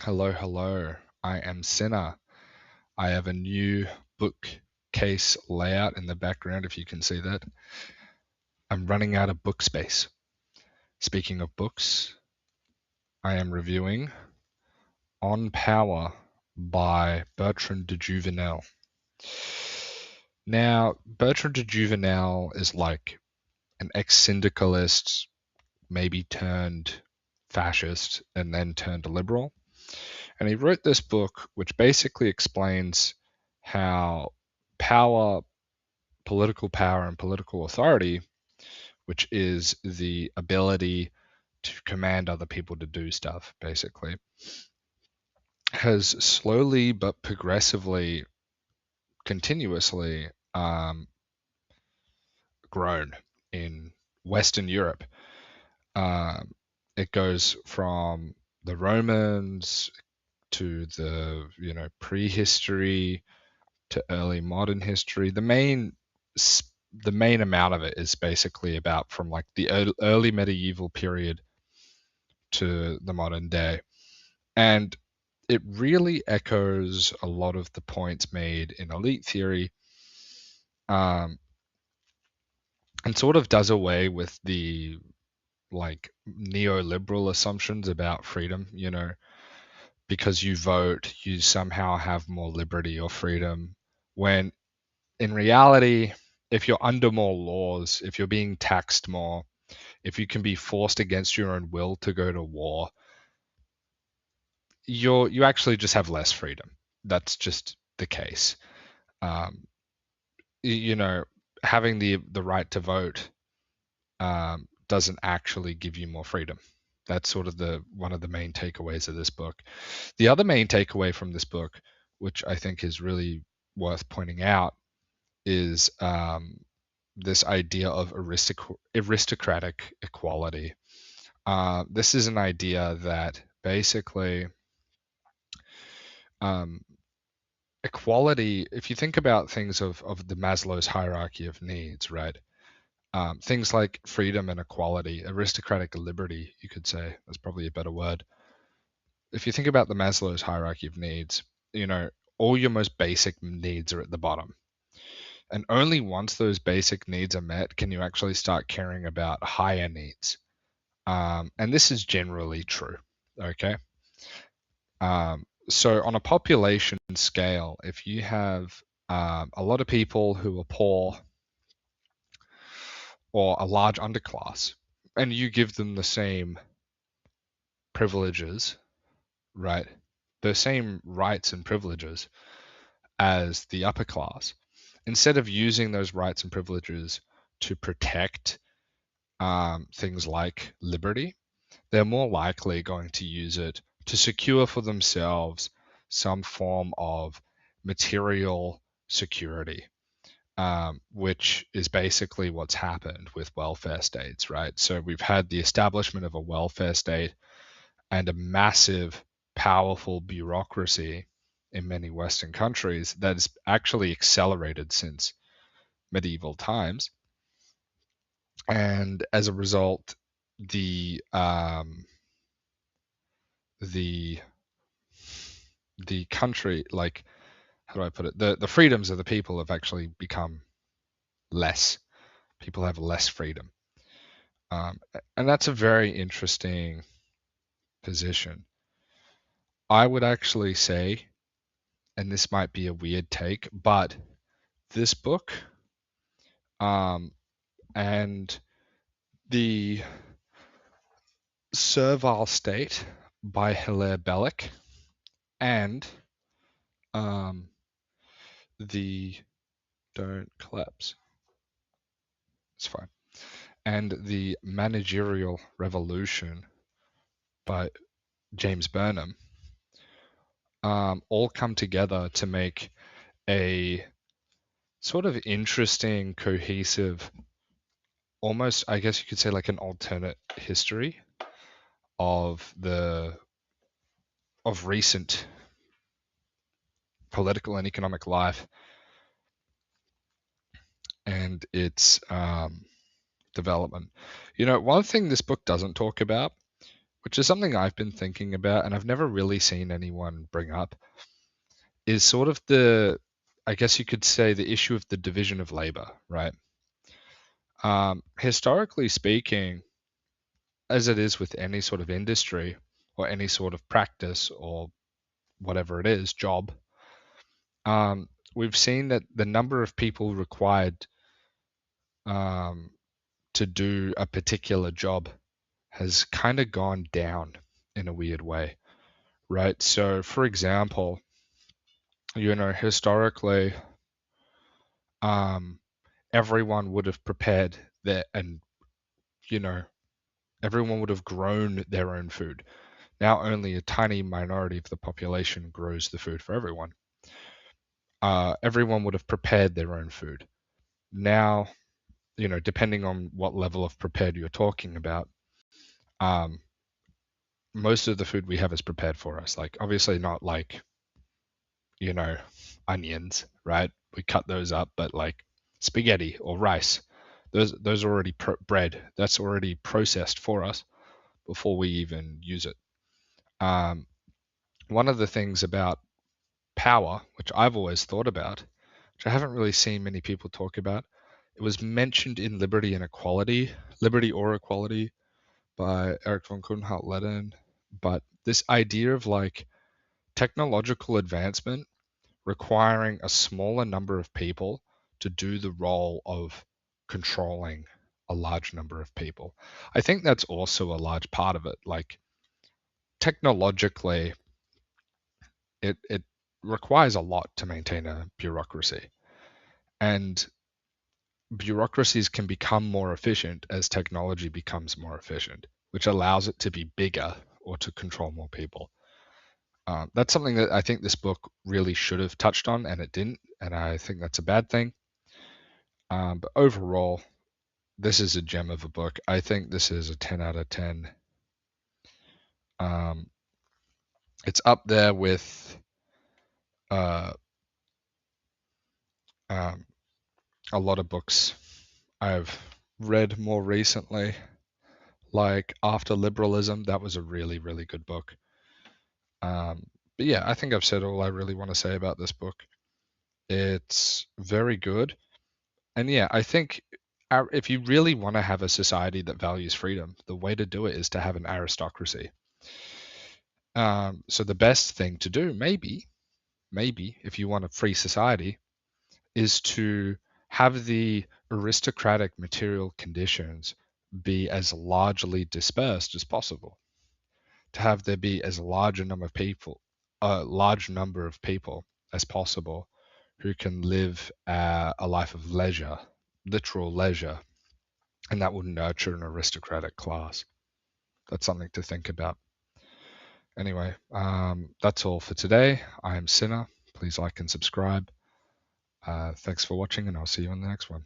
Hello, hello. I am Sinner. I have a new bookcase layout in the background, if you can see that. I'm running out of book space. Speaking of books, I am reviewing On Power by Bertrand de Jouvenel. Now, Bertrand de Jouvenel is like an ex-syndicalist, maybe turned fascist, and then turned liberal. And he wrote this book, which basically explains how power, political power, and political authority, which is the ability to command other people to do stuff, basically, has slowly but progressively, continuously grown in Western Europe. Um, it goes from the Romans to the prehistory to early modern history. The main amount of it is basically about from like the early medieval period to the modern day, and it really echoes a lot of the points made in elite theory, um, and sort of does away with the like neoliberal assumptions about freedom. Because you vote, you somehow have more liberty or freedom, when in reality, if you're under more laws, if you're being taxed more, if you can be forced against your own will to go to war, you actually just have less freedom. That's just the case. Um, you know, having the right to vote doesn't actually give you more freedom. That's sort of the one of the main takeaways of this book. The other main takeaway from this book, which I think is really worth pointing out, is this idea of aristocratic equality. This is an idea that basically um, equality, if you think about things of the Maslow's hierarchy of needs, right? Things like freedom and equality, aristocratic liberty, you could say, that's probably a better word. If you think about the Maslow's hierarchy of needs, all your most basic needs are at the bottom. And only once those basic needs are met can you actually start caring about higher needs. And this is generally true. Okay. So on a population scale, if you have a lot of people who are poor or a large underclass, and you give them the same privileges, right? The same rights and privileges as the upper class, instead of using those rights and privileges to protect things like liberty, they're more likely going to use it to secure for themselves some form of material security, which is basically what's happened with welfare states, right? So we've had the establishment of a welfare state and a massive, powerful bureaucracy in many Western countries that has actually accelerated since medieval times. And as a result, the the the country, like, how do I put it, the freedoms of the people have actually become less. People have less freedom, um, and that's a very interesting position. I would actually say, and this might be a weird take, but this book, um, and the Servile State by Hilaire Belloc, and um, the don't collapse, it's fine, and the Managerial Revolution by James Burnham, all come together to make a sort of interesting, cohesive, almost, I guess you could say, like an alternate history of recent political and economic life and its development. One thing this book doesn't talk about, which is something I've been thinking about and I've never really seen anyone bring up, is sort of I guess you could say, the issue of the division of labor, right? Historically speaking, as it is with any sort of industry or any sort of practice or whatever it is, job, we've seen that the number of people required um, to do a particular job has kind of gone down in a weird way, right? So, for example, historically, um, everyone would have prepared and you know, everyone would have grown their own food. Now only a tiny minority of the population grows the food for everyone. Everyone would have prepared their own food. Now, depending on what level of prepared you're talking about, um, most of the food we have is prepared for us. Like, obviously not like, you know, onions, right? We cut those up, but like spaghetti or rice, those are already bread. That's already processed for us before we even use it. Um, One of the things about power, which I've always thought about, which I haven't really seen many people talk about, it was mentioned in Liberty or Equality by Eric von Kuhnhalt-Leddihn. But this idea of like technological advancement requiring a smaller number of people to do the role of controlling a large number of people. I think that's also a large part of it. Like, technologically, it requires a lot to maintain a bureaucracy. And bureaucracies can become more efficient as technology becomes more efficient, which allows it to be bigger or to control more people. That's something that I think this book really should have touched on, and it didn't, and I think that's a bad thing. But overall, this is a gem of a book. I think this is a 10 out of 10. Um, it's up there with uh, um, a lot of books I've read more recently, like After Liberalism. That was a really, really good book. But yeah, I think I've said all I really want to say about this book. It's very good. And yeah, I think if you really want to have a society that values freedom, the way to do it is to have an aristocracy. So the best thing to do, maybe, if you want a free society, is to have the aristocratic material conditions be as largely dispersed as possible. To have there be as large a number of people, a large number of people as possible who can live a life of leisure, literal leisure, and that will nurture an aristocratic class. That's something to think about. Anyway, that's all for today. I am Sinner. Please like and subscribe. Thanks for watching, and I'll see you on the next one.